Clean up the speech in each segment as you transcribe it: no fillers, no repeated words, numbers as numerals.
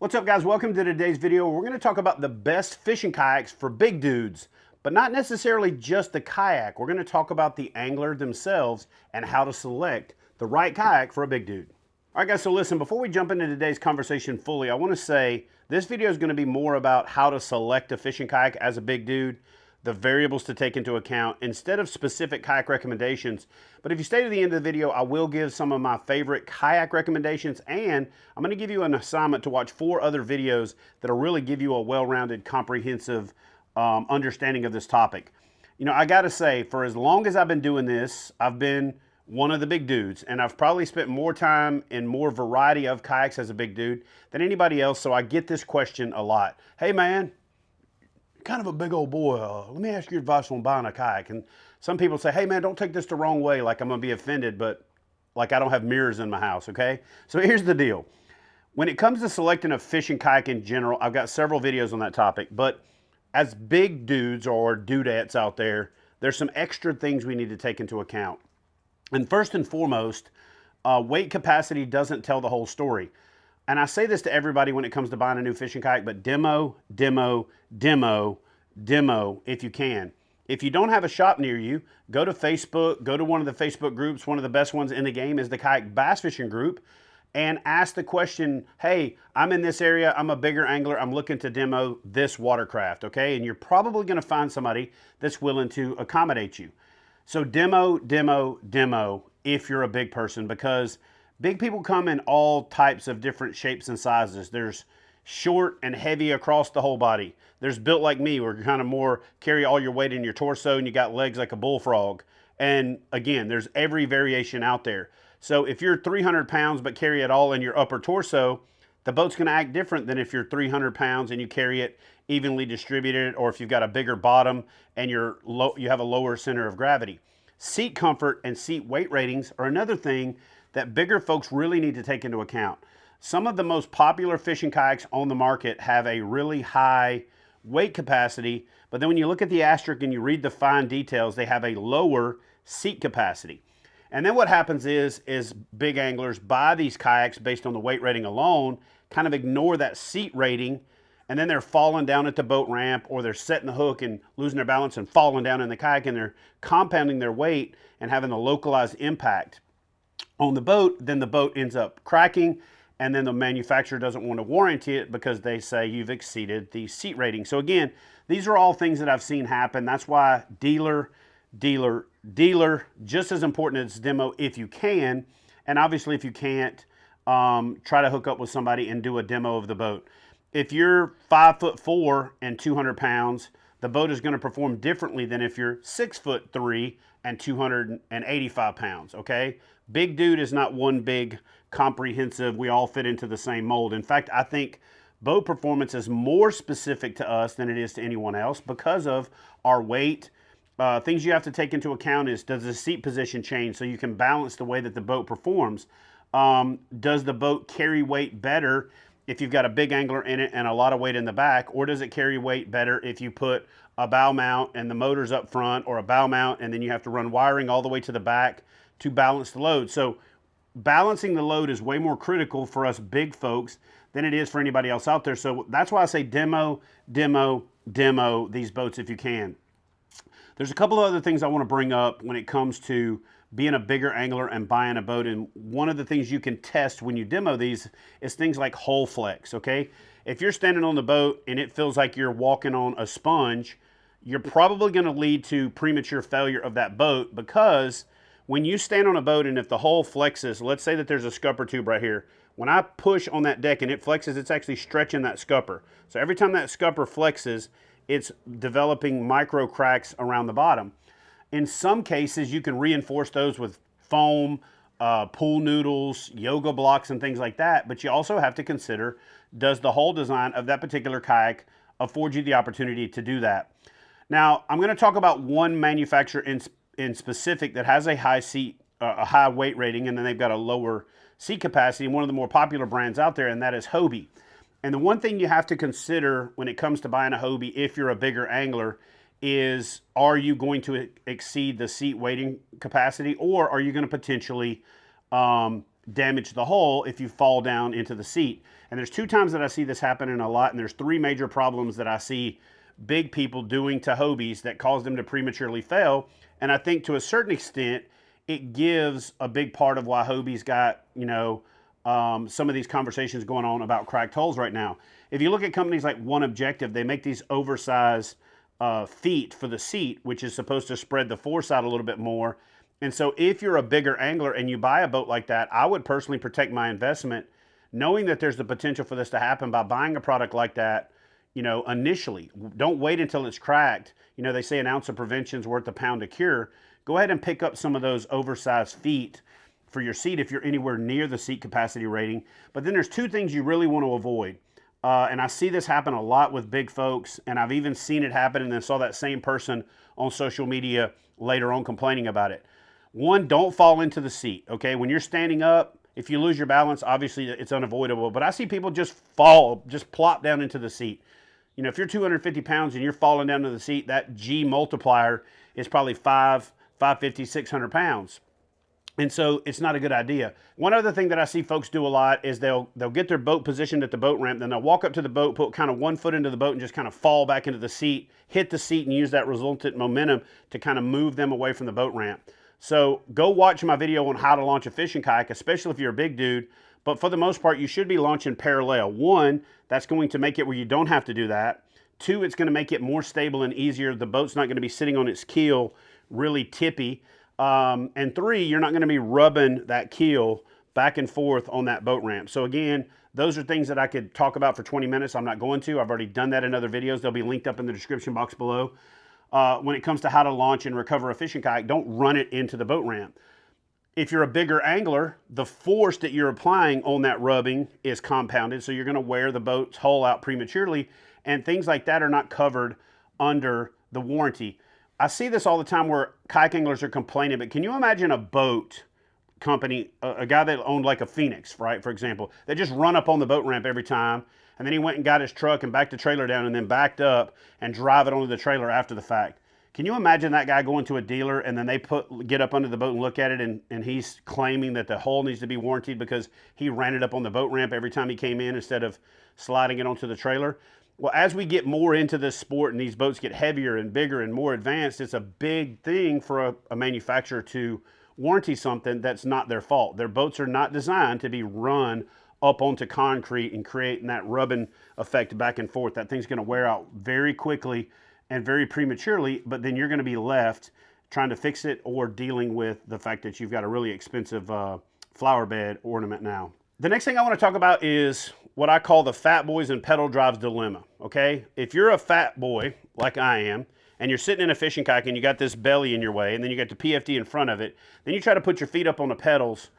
What's up, guys? Welcome to today's video. We're going to talk about the best fishing kayaks for big dudes, but not necessarily just the kayak. We're going to talk about the angler themselves and how to select the right kayak for a big dude. All right, guys, so listen, before we jump into today's conversation fully, I want to say this video is going to be more about how to select a fishing kayak as a big dude, the variables to take into account instead of specific kayak recommendations. But if you stay to the end of the video, I will give some of my favorite kayak recommendations, and I'm going to give you an assignment to watch 4 other videos that'll really give you a well-rounded, comprehensive understanding of this topic. You know, I got to say, for as long as I've been doing this, I've been one of the big dudes, and I've probably spent more time in more variety of kayaks as a big dude than anybody else, so I get this question a lot. Hey, man, kind of a big old boy, let me ask your advice on buying a kayak. And some people say, hey man, don't take this the wrong way, like I'm gonna be offended, but like I don't have mirrors in my house, okay? So here's the deal. When it comes to selecting a fishing kayak in general, I've got several videos on that topic, but as big dudes or dudettes out there, there's some extra things we need to take into account. And first and foremost, weight capacity doesn't tell the whole story. And I say this to everybody when it comes to buying a new fishing kayak, but demo if you can. If you don't have a shop near you, go to Facebook, go to one of the Facebook groups. One of the best ones in the game is the Kayak Bass Fishing group, and ask the question, hey, I'm in this area, I'm a bigger angler, I'm looking to demo this watercraft, okay? And you're probably gonna find somebody that's willing to accommodate you. So demo if you're a big person, because big people come in all types of different shapes and sizes. There's short and heavy across the whole body. There's built like me, where you kind of more carry all your weight in your torso and you got legs like a bullfrog. And again, there's every variation out there. So if you're 300 pounds but carry it all in your upper torso, the boat's going to act different than if you're 300 pounds and you carry it evenly distributed, or if you've got a bigger bottom and you have a lower center of gravity. Seat comfort and seat weight ratings are another thing that bigger folks really need to take into account. Some of the most popular fishing kayaks on the market have a really high weight capacity, but then when you look at the asterisk and you read the fine details, they have a lower seat capacity. And then what happens is big anglers buy these kayaks based on the weight rating alone, kind of ignore that seat rating, and then they're falling down at the boat ramp, or they're setting the hook and losing their balance and falling down in the kayak, and they're compounding their weight and having a localized impact on the boat. Then the boat ends up cracking, and then the manufacturer doesn't want to warranty it because they say you've exceeded the seat rating. So again, these are all things that I've seen happen. That's why dealer, just as important as demo if you can. And obviously if you can't, try to hook up with somebody and do a demo of the boat. If you're 5'4" and 200 pounds, the boat is going to perform differently than if you're 6'3" and 285 pounds, okay? Big dude is not one big comprehensive, we all fit into the same mold. In fact, I think boat performance is more specific to us than it is to anyone else because of our weight. Things you have to take into account is, does the seat position change so you can balance the way that the boat performs? Does the boat carry weight better if you've got a big angler in it and a lot of weight in the back, or does it carry weight better if you put a bow mount and the motor's up front, or a bow mount and then you have to run wiring all the way to the back to balance the load? So balancing the load is way more critical for us big folks than it is for anybody else out there. So that's why I say demo these boats if you can. There's a couple of other things I want to bring up when it comes to being a bigger angler and buying a boat. And one of the things you can test when you demo these is things like hull flex, okay? If you're standing on the boat and it feels like you're walking on a sponge, you're probably going to lead to premature failure of that boat, because when you stand on a boat and if the hull flexes, let's say that there's a scupper tube right here. When I push on that deck and it flexes, it's actually stretching that scupper. So every time that scupper flexes, it's developing micro cracks around the bottom. In some cases, you can reinforce those with foam, pool noodles, yoga blocks, and things like that. But you also have to consider, does the hull design of that particular kayak afford you the opportunity to do that? Now, I'm going to talk about one manufacturer in specific that has a high high weight rating, and then they've got a lower seat capacity, and one of the more popular brands out there, and that is Hobie. And the one thing you have to consider when it comes to buying a Hobie, if you're a bigger angler, is, are you going to exceed the seat weighting capacity, or are you going to potentially damage the hull if you fall down into the seat. And there's 2 times that I see this happening a lot, and there's 3 major problems that I see big people doing to Hobies that cause them to prematurely fail. And I think to a certain extent, it gives a big part of why Hobies got, some of these conversations going on about cracked hulls right now. If you look at companies like One Objective, they make these oversized feet for the seat, which is supposed to spread the force out a little bit more. And so if you're a bigger angler and you buy a boat like that, I would personally protect my investment, knowing that there's the potential for this to happen by buying a product like that, initially. Don't wait until it's cracked. They say an ounce of prevention is worth a pound of cure. Go ahead and pick up some of those oversized feet for your seat if you're anywhere near the seat capacity rating. But then there's 2 things you really want to avoid. And I see this happen a lot with big folks, and I've even seen it happen and then saw that same person on social media later on complaining about it. 1, don't fall into the seat, okay? When you're standing up, if you lose your balance, obviously it's unavoidable, but I see people just plop down into the seat. If you're 250 pounds and you're falling down to the seat, that G multiplier is probably 550, 600 pounds. And so it's not a good idea. One other thing that I see folks do a lot is they'll get their boat positioned at the boat ramp, then they'll walk up to the boat, put kind of 1 foot into the boat and just kind of fall back into the seat, hit the seat and use that resultant momentum to kind of move them away from the boat ramp. So go watch my video on how to launch a fishing kayak, especially if you're a big dude. But for the most part, you should be launching parallel. 1, that's going to make it where you don't have to do that. 2, it's going to make it more stable and easier. The boat's not going to be sitting on its keel really tippy. And 3, you're not going to be rubbing that keel back and forth on that boat ramp. So again, those are things that I could talk about for 20 minutes. I'm not going to. I've already done that in other videos. They'll be linked up in the description box below. When it comes to how to launch and recover a fishing kayak, don't run it into the boat ramp. If you're a bigger angler, the force that you're applying on that rubbing is compounded, so you're going to wear the boat's hull out prematurely, and things like that are not covered under the warranty. I see this all the time where kayak anglers are complaining, but can you imagine a boat company, a guy that owned like a Phoenix, right, for example, that just run up on the boat ramp every time, and then he went and got his truck and backed the trailer down and then backed up and drive it onto the trailer after the fact? Can you imagine that guy going to a dealer and then they get up under the boat and look at it and he's claiming that the hull needs to be warranted because he ran it up on the boat ramp every time he came in instead of sliding it onto the trailer? Well, as we get more into this sport and these boats get heavier and bigger and more advanced, it's a big thing for a manufacturer to warranty something that's not their fault. Their boats are not designed to be run up onto concrete and creating that rubbing effect back and forth. That thing's going to wear out very quickly and very prematurely, but then you're going to be left trying to fix it or dealing with the fact that you've got a really expensive flower bed ornament now. The next thing I want to talk about is what I call the fat boys and pedal drives dilemma, okay? If you're a fat boy, like I am, and you're sitting in a fishing kayak and you got this belly in your way, and then you got the PFD in front of it, then you try to put your feet up on the pedals.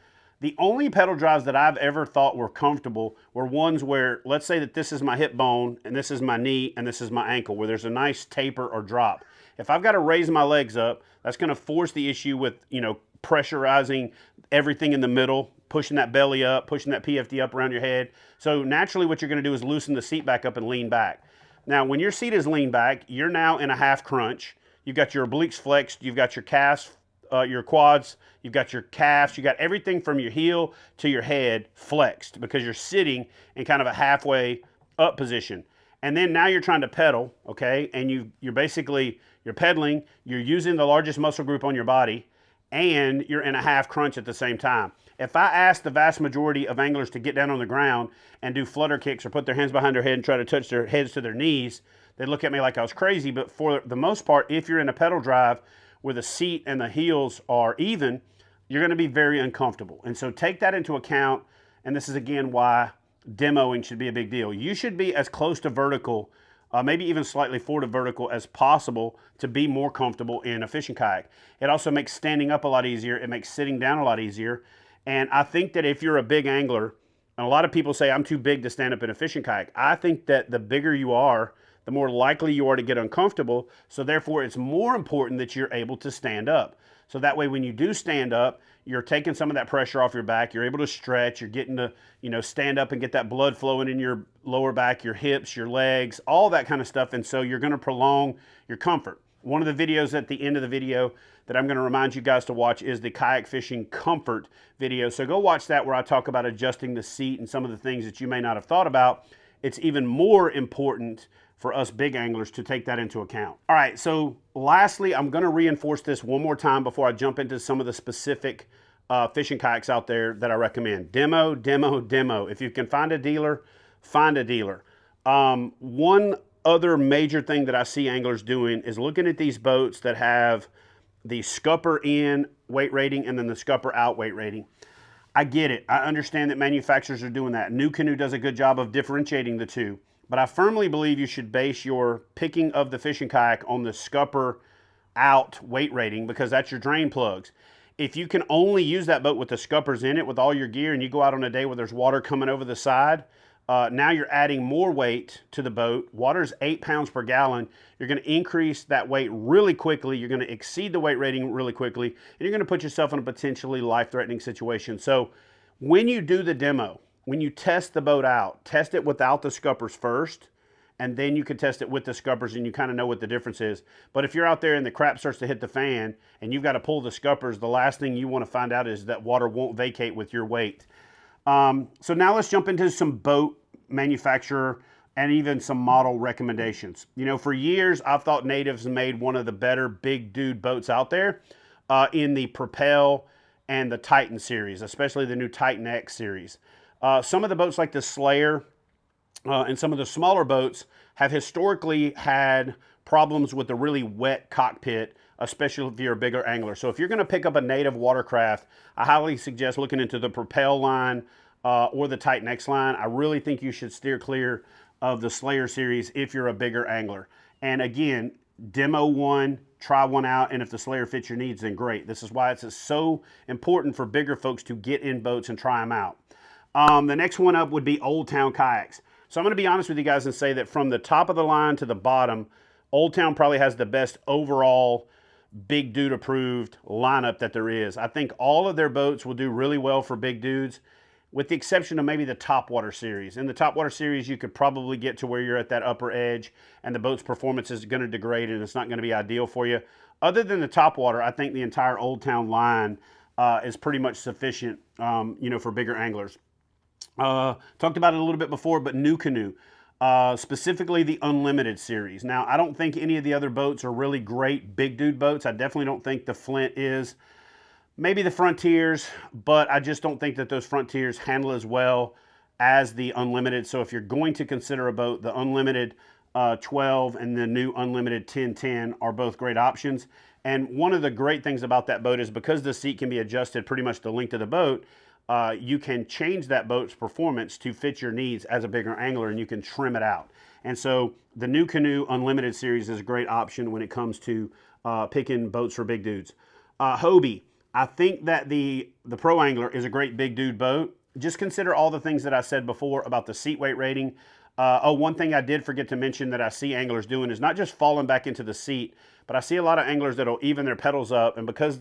The only pedal drives that I've ever thought were comfortable were ones where, let's say that this is my hip bone, and this is my knee, and this is my ankle, where there's a nice taper or drop. If I've got to raise my legs up, that's going to force the issue with, pressurizing everything in the middle, pushing that belly up, pushing that PFD up around your head. So naturally what you're going to do is loosen the seat back up and lean back. Now, when your seat is leaned back, you're now in a half crunch. You've got your obliques flexed, you've got your calves, your quads, you've got your calves, you got everything from your heel to your head flexed because you're sitting in kind of a halfway up position. And then now you're trying to pedal, okay? And you're pedaling, you're using the largest muscle group on your body, and you're in a half crunch at the same time. If I ask the vast majority of anglers to get down on the ground and do flutter kicks or put their hands behind their head and try to touch their heads to their knees, they'd look at me like I was crazy. But for the most part, if you're in a pedal drive where the seat and the heels are even, you're going to be very uncomfortable. And so take that into account. And this is, again, why demoing should be a big deal. You should be as close to vertical, maybe even slightly forward of vertical as possible to be more comfortable in a fishing kayak. It also makes standing up a lot easier. It makes sitting down a lot easier. And I think that if you're a big angler, and a lot of people say I'm too big to stand up in a fishing kayak, I think that the bigger you are, the more likely you are to get uncomfortable. So therefore, it's more important that you're able to stand up. So that way, when you do stand up, you're taking some of that pressure off your back. You're able to stretch. You're getting to, stand up and get that blood flowing in your lower back, your hips, your legs, all that kind of stuff. And so you're going to prolong your comfort. One of the videos at the end of the video that I'm going to remind you guys to watch is the kayak fishing comfort video. So go watch that, where I talk about adjusting the seat and some of the things that you may not have thought about. It's even more important for us big anglers to take that into account. All right, so lastly, I'm going to reinforce this one more time before I jump into some of the specific fishing kayaks out there that I recommend. Demo, demo, demo. If you can find a dealer, find a dealer. One other major thing that I see anglers doing is looking at these boats that have the Scupper in weight rating and then the Scupper out weight rating. I get it. I understand that manufacturers are doing that. New Canoe does a good job of differentiating the two. But I firmly believe you should base your picking of the fishing kayak on the Scupper out weight rating, because that's your drain plugs. If you can only use that boat with the Scuppers in it with all your gear, and you go out on a day where there's water coming over the side, now you're adding more weight to the boat. Water's 8 pounds per gallon. You're going to increase that weight really quickly. You're going to exceed the weight rating really quickly, and you're going to put yourself in a potentially life-threatening situation. So when you do the demo, when you test the boat out, test it without the Scuppers first, and then you can test it with the Scuppers, and you kind of know what the difference is. But if you're out there and the crap starts to hit the fan and you've got to pull the Scuppers, the last thing you want to find out is that water won't vacate with your weight. So now let's jump into some boat manufacturer and even some model recommendations. You know, for years, I've thought Native's made one of the better big dude boats out there in the Propel and the Titan series, especially the new Titan X series. Some of the boats like the Slayer and some of the smaller boats have historically had problems with the really wet cockpit, especially if you're a bigger angler. So if you're going to pick up a Native watercraft, I highly suggest looking into the Propel line or the Titan X line. I really think you should steer clear of the Slayer series if you're a bigger angler. And again, demo one, try one out, and if the Slayer fits your needs, then great. This is why it's so important for bigger folks to get in boats and try them out. The next one up would be Old Town Kayaks. So I'm going to be honest with you guys and say that from the top of the line to the bottom, Old Town probably has the best overall big dude approved lineup that there is. I think all of their boats will do really well for big dudes, with the exception of maybe the Topwater series. In the Topwater series, you could probably get to where you're at that upper edge and the boat's performance is going to degrade and it's not going to be ideal for you. Other than the Topwater, I think the entire Old Town line is pretty much sufficient, you know, for bigger anglers. Talked about it a little bit before, but New Canoe, specifically the Unlimited series. Now, I don't think any of the other boats are really great big dude boats. I definitely don't think the Flint is. Maybe the Frontiers, but I just don't think that those Frontiers handle as well as the Unlimited. So if you're going to consider a boat, the Unlimited 12 and the new Unlimited 1010 are both great options. And one of the great things about that boat is because the seat can be adjusted pretty much the length of the boat, you can change that boat's performance to fit your needs as a bigger angler, and you can trim it out. And so the New Canoe Unlimited series is a great option when it comes to picking boats for big dudes. Hobie, I think that the Pro Angler is a great big dude boat. Just consider all the things that I said before about the seat weight rating. One thing I did forget to mention that I see anglers doing is not just falling back into the seat, but I see a lot of anglers that'll even their pedals up, and because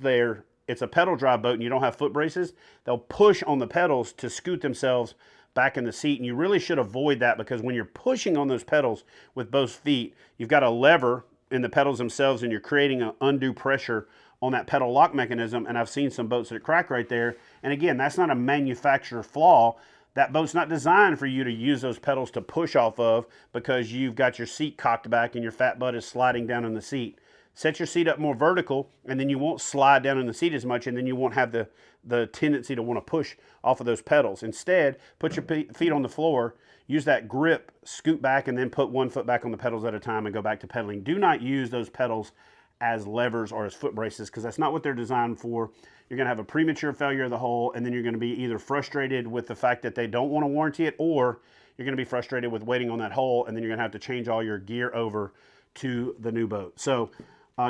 it's a pedal drive boat and you don't have foot braces, they'll push on the pedals to scoot themselves back in the seat. And you really should avoid that, because when you're pushing on those pedals with both feet, you've got a lever in the pedals themselves and you're creating an undue pressure on that pedal lock mechanism. And I've seen some boats that crack right there. And again, that's not a manufacturer flaw. That boat's not designed for you to use those pedals to push off of because you've got your seat cocked back and your fat butt is sliding down in the seat. Set your seat up more vertical, and then you won't slide down in the seat as much, and then you won't have the tendency to want to push off of those pedals. Instead, put your feet on the floor, use that grip, scoot back, and then put one foot back on the pedals at a time and go back to pedaling. Do not use those pedals as levers or as foot braces, because that's not what they're designed for. You're going to have a premature failure of the hull, and then you're going to be either frustrated with the fact that they don't want to warranty it, or you're going to be frustrated with waiting on that hull, and then you're going to have to change all your gear over to the new boat. So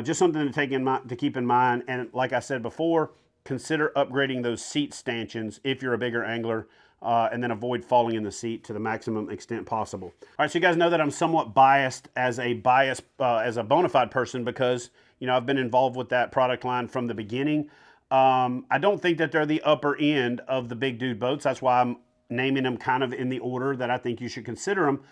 just something to keep in mind. And like I said before, consider upgrading those seat stanchions if you're a bigger angler, and then avoid falling in the seat to the maximum extent possible. All right, so you guys know that I'm somewhat biased as a bona fide person, because you know I've been involved with that product line from the beginning. I don't think that they're the upper end of the big dude boats. That's why I'm naming them kind of in the order that I think you should consider them.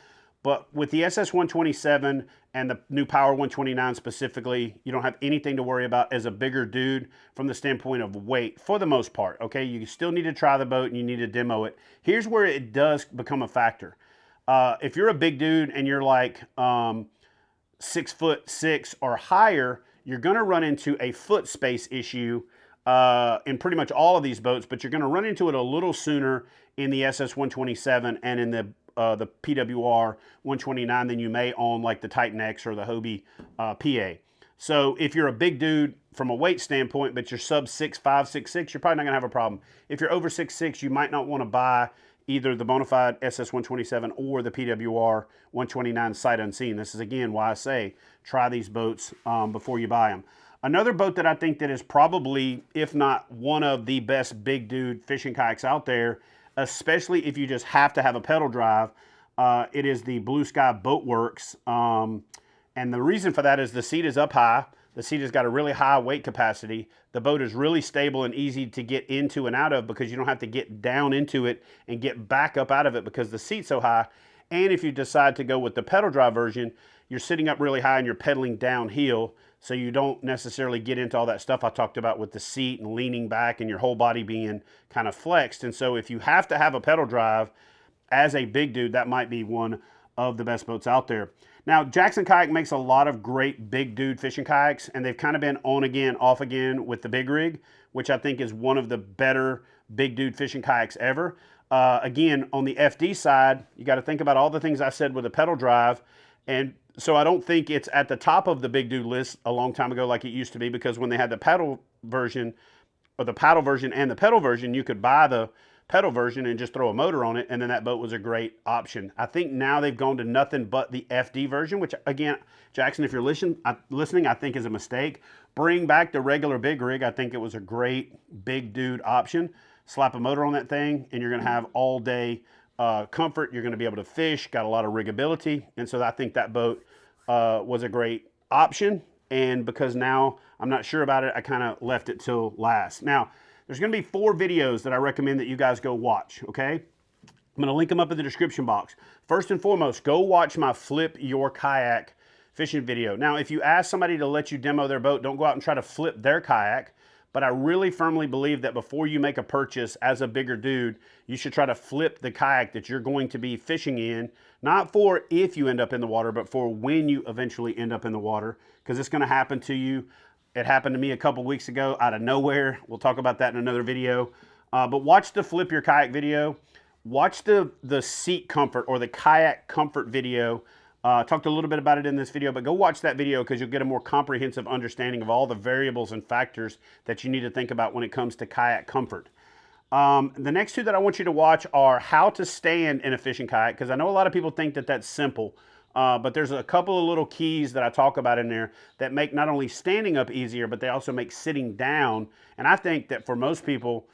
But with the SS127 and the new Power 129 specifically, you don't have anything to worry about as a bigger dude from the standpoint of weight for the most part, okay? You still need to try the boat and you need to demo it. Here's where it does become a factor. If you're a big dude and you're like 6'6" or higher, you're gonna run into a foot space issue in pretty much all of these boats, but you're gonna run into it a little sooner in the SS127 and in the PWR 129 than you may on like the Titan X or the Hobie PA. So if you're a big dude from a weight standpoint, but you're sub 6'5", 6'6", you're probably not gonna have a problem. If you're over 6'6", you might not wanna buy either the Bonafide SS127 or the PWR 129 sight unseen. This is again why I say try these boats before you buy them. Another boat that I think that is probably, if not one of the best big dude fishing kayaks out there, especially if you just have to have a pedal drive, it is the Blue Sky Boat Works. And the reason for that is the seat is up high. The seat has got a really high weight capacity. The boat is really stable and easy to get into and out of because you don't have to get down into it and get back up out of it because the seat's so high. And if you decide to go with the pedal drive version, you're sitting up really high and you're pedaling downhill, so you don't necessarily get into all that stuff I talked about with the seat and leaning back and your whole body being kind of flexed. And so if you have to have a pedal drive as a big dude, that might be one of the best boats out there. Now, Jackson Kayak makes a lot of great big dude fishing kayaks, and they've kind of been on again, off again with the Big Rig, which I think is one of the better big dude fishing kayaks ever. Again, on the FD side, you got to think about all the things I said with a pedal drive, and so I don't think it's at the top of the big dude list a long time ago like it used to be, because when they had the paddle version, or the paddle version and the pedal version, you could buy the pedal version and just throw a motor on it, and then that boat was a great option. I think now they've gone to nothing but the FD version, which again, Jackson, if you're listening, I think is a mistake. Bring back the regular Big Rig. I think it was a great big dude option. Slap a motor on that thing and you're gonna have all day comfort. You're gonna be able to fish, got a lot of riggability. And so I think that boat was a great option. And because now I'm not sure about it, I kind of left it till last. Now, there's gonna be 4 videos that I recommend that you guys go watch, okay? I'm gonna link them up in the description box. First and foremost, go watch my Flip Your Kayak fishing video. Now, if you ask somebody to let you demo their boat, don't go out and try to flip their kayak. But I really firmly believe that before you make a purchase as a bigger dude, you should try to flip the kayak that you're going to be fishing in, not for if you end up in the water, but for when you eventually end up in the water, because it's going to happen to you. It happened to me a couple weeks ago out of nowhere. We'll talk about that in another video. But watch the Flip Your Kayak video. Watch the seat comfort or the kayak comfort video. Talked a little bit about it in this video, but go watch that video because you'll get a more comprehensive understanding of all the variables and factors that you need to think about when it comes to kayak comfort. The next 2 that I want you to watch are how to stand in a fishing kayak, because I know a lot of people think that that's simple, but there's a couple of little keys that I talk about in there that make not only standing up easier, but they also make sitting down. And I think that for most people,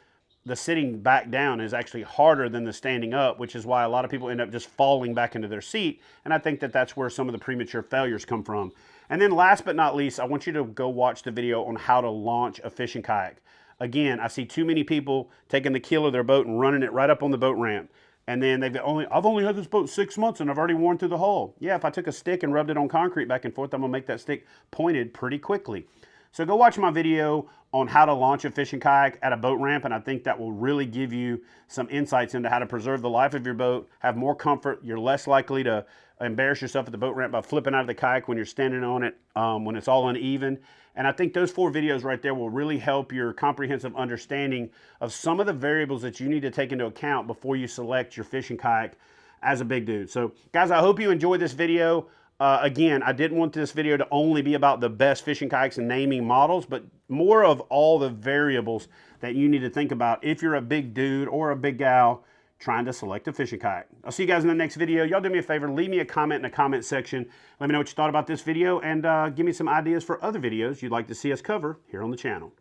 the sitting back down is actually harder than the standing up, which is why a lot of people end up just falling back into their seat. And I think that that's where some of the premature failures come from. And then last but not least, I want you to go watch the video on how to launch a fishing kayak. Again, I see too many people taking the keel of their boat and running it right up on the boat ramp. And then I've only had this boat 6 months and I've already worn through the hull. Yeah, if I took a stick and rubbed it on concrete back and forth, I'm gonna make that stick pointed pretty quickly. So go watch my video on how to launch a fishing kayak at a boat ramp, and I think that will really give you some insights into how to preserve the life of your boat, have more comfort. You're less likely to embarrass yourself at the boat ramp by flipping out of the kayak when you're standing on it, when it's all uneven. And I think those 4 videos right there will really help your comprehensive understanding of some of the variables that you need to take into account before you select your fishing kayak as a big dude. So guys, I hope you enjoyed this video. Again, I didn't want this video to only be about the best fishing kayaks and naming models, but more of all the variables that you need to think about if you're a big dude or a big gal trying to select a fishing kayak. I'll see you guys in the next video. Y'all do me a favor, leave me a comment in the comment section. Let me know what you thought about this video and give me some ideas for other videos you'd like to see us cover here on the channel.